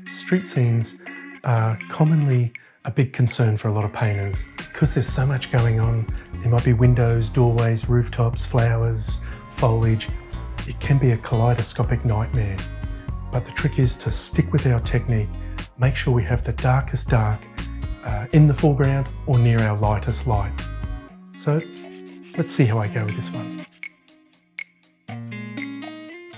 Street scenes are commonly a big concern for a lot of painters because there's so much going on. There might be windows, doorways, rooftops, flowers, foliage. It can be a kaleidoscopic nightmare. But the trick is to stick with our technique, make sure we have the darkest dark in the foreground or near our lightest light. So let's see how I go with this one.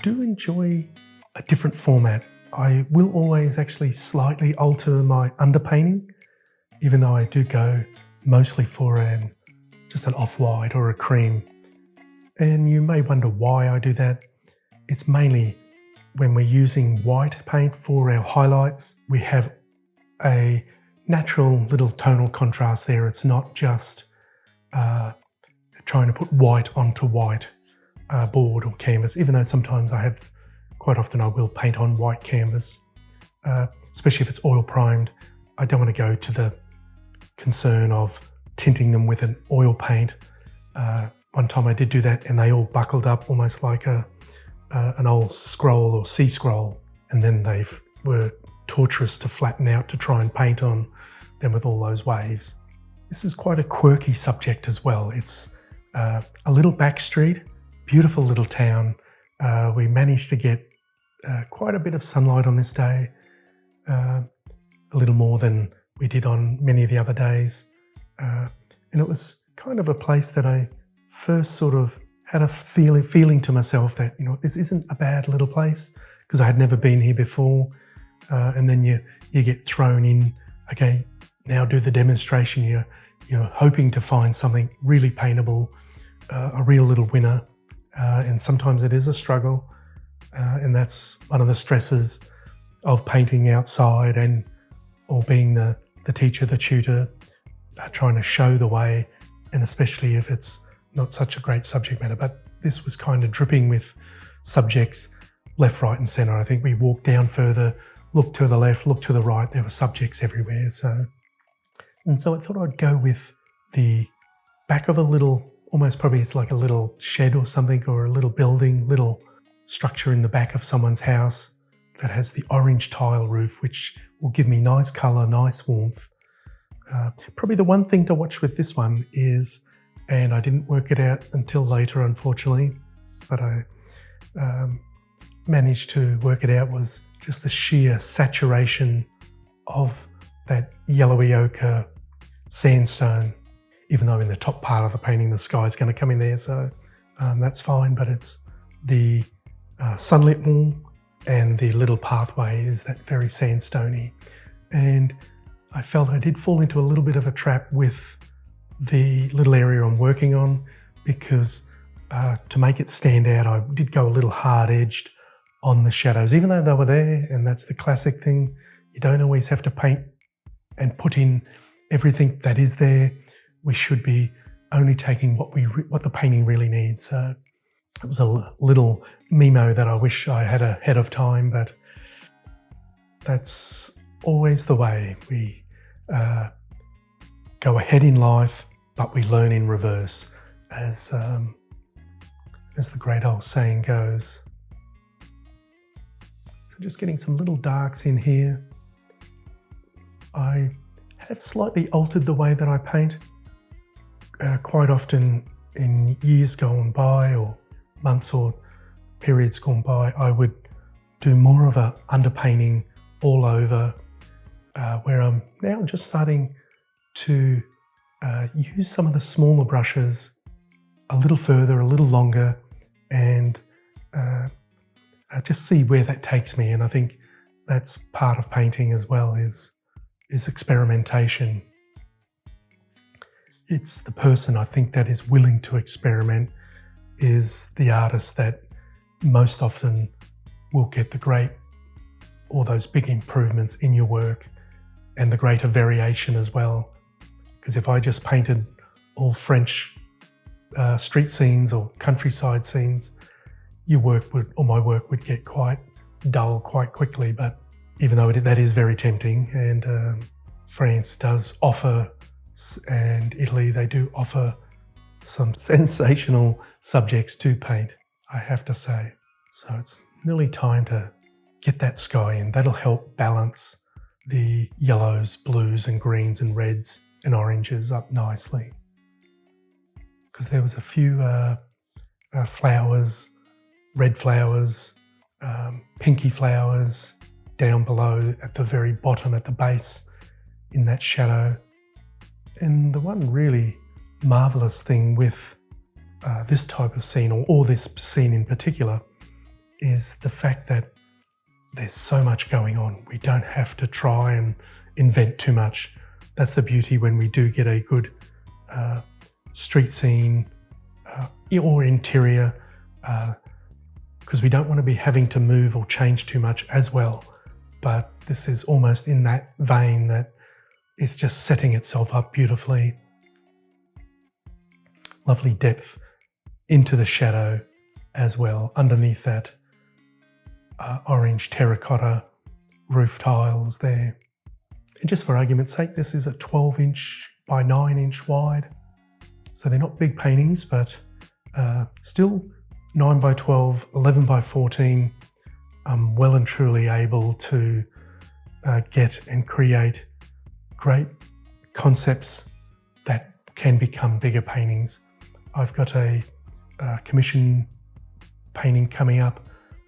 Do enjoy a different format. I will always actually slightly alter my underpainting, even though I do go mostly for just an off-white or a cream. And you may wonder why I do that. It's mainly when we're using white paint for our highlights, we have a natural little tonal contrast there. It's not just trying to put white onto white board or canvas, even though sometimes quite often I will paint on white canvas, especially if it's oil primed. I don't want to go to the concern of tinting them with an oil paint. One time I did do that and they all buckled up almost like an old scroll or sea scroll, and then they were torturous to flatten out to try and paint on them with all those waves. This is quite a quirky subject as well. It's a little back street, beautiful little town. We managed to get quite a bit of sunlight on this day, a little more than we did on many of the other days. And it was kind of a place that I first sort of had a feeling to myself that, this isn't a bad little place, because I had never been here before. And then you get thrown in, okay, now do the demonstration. You're hoping to find something really paintable, a real little winner. And sometimes it is a struggle. And that's one of the stresses of painting outside or being the teacher, the tutor, trying to show the way, and especially if it's not such a great subject matter. But this was kind of dripping with subjects left, right and centre. I think we walked down further, looked to the left, looked to the right, there were subjects everywhere. So I thought I'd go with the back of a little, almost probably it's like a little shed or something, or a little building, little structure in the back of someone's house that has the orange tile roof, which will give me nice colour, nice warmth. Probably the one thing to watch with this one is, and I didn't work it out until later, unfortunately, but I managed to work it out, was just the sheer saturation of that yellowy ochre sandstone, even though in the top part of the painting the sky is going to come in there, so that's fine, but it's the sunlit wall and the little pathway is that very sandstony. And I felt I did fall into a little bit of a trap with the little area I'm working on, because to make it stand out, I did go a little hard-edged on the shadows, even though they were there, and that's the classic thing. You don't always have to paint and put in everything that is there. We should be only taking what the painting really needs. So it was a little memo that I wish I had ahead of time, but that's always the way. We go ahead in life, but we learn in reverse, as the great old saying goes. So just getting some little darks in here. I have slightly altered the way that I paint. Quite often in years gone by, or months or periods gone by, I would do more of a underpainting all over, where I'm now just starting to use some of the smaller brushes a little further, a little longer, and just see where that takes me. And I think that's part of painting as well, is experimentation. It's the person, I think, that is willing to experiment is the artist that most often will get the great, or those big improvements in your work, and the greater variation as well. Because if I just painted all French street scenes or countryside scenes, my work would get quite dull quite quickly. But even though that is very tempting, and France does offer, and Italy, they do offer some sensational subjects to paint, I have to say. So it's nearly time to get that sky in. That'll help balance the yellows, blues and greens and reds and oranges up nicely. Because there was a few flowers, red flowers, pinky flowers down below at the very bottom at the base in that shadow. And the one really marvellous thing with this type of scene, or this scene in particular, is the fact that there's so much going on. We don't have to try and invent too much. That's the beauty when we do get a good street scene or interior, because we don't want to be having to move or change too much as well. But this is almost in that vein that it's just setting itself up beautifully. Lovely depth into the shadow as well, underneath that orange terracotta roof tiles there. And just for argument's sake, this is a 12-inch by 9-inch wide. So they're not big paintings, but still 9 by 12, 11 by 14. I'm well and truly able to get and create great concepts that can become bigger paintings. I've got a commission painting coming up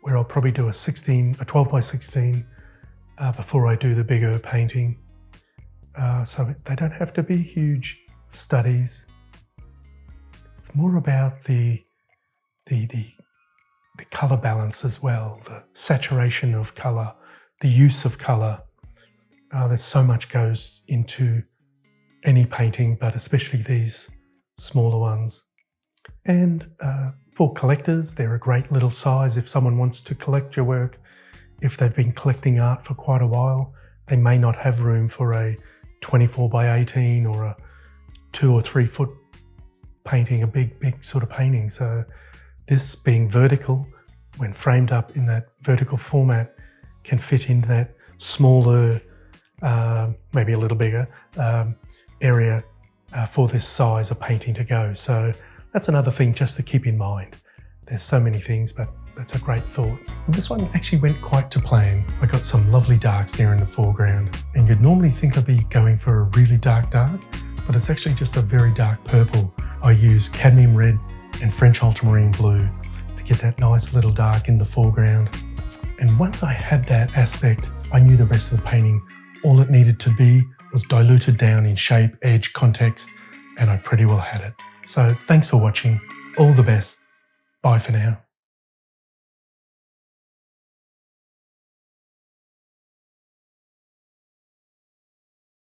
where I'll probably do a 12 by 16 before I do the bigger painting. So they don't have to be huge studies. It's more about the colour balance as well, the saturation of colour, the use of colour. There's so much goes into any painting, but especially these smaller ones. And for collectors, they're a great little size if someone wants to collect your work. If they've been collecting art for quite a while, they may not have room for a 24 by 18 or a 2 or 3 foot painting, a big sort of painting. So this being vertical, when framed up in that vertical format, can fit into that smaller, maybe a little bigger area for this size of painting to go. So that's another thing just to keep in mind. There's so many things, but that's a great thought. This one actually went quite to plan. I got some lovely darks there in the foreground, and you'd normally think I'd be going for a really dark, but it's actually just a very dark purple. I used cadmium red and French ultramarine blue to get that nice little dark in the foreground. And once I had that aspect, I knew the rest of the painting, all it needed to be was diluted down in shape, edge, context, and I pretty well had it. So thanks for watching. All the best. Bye for now.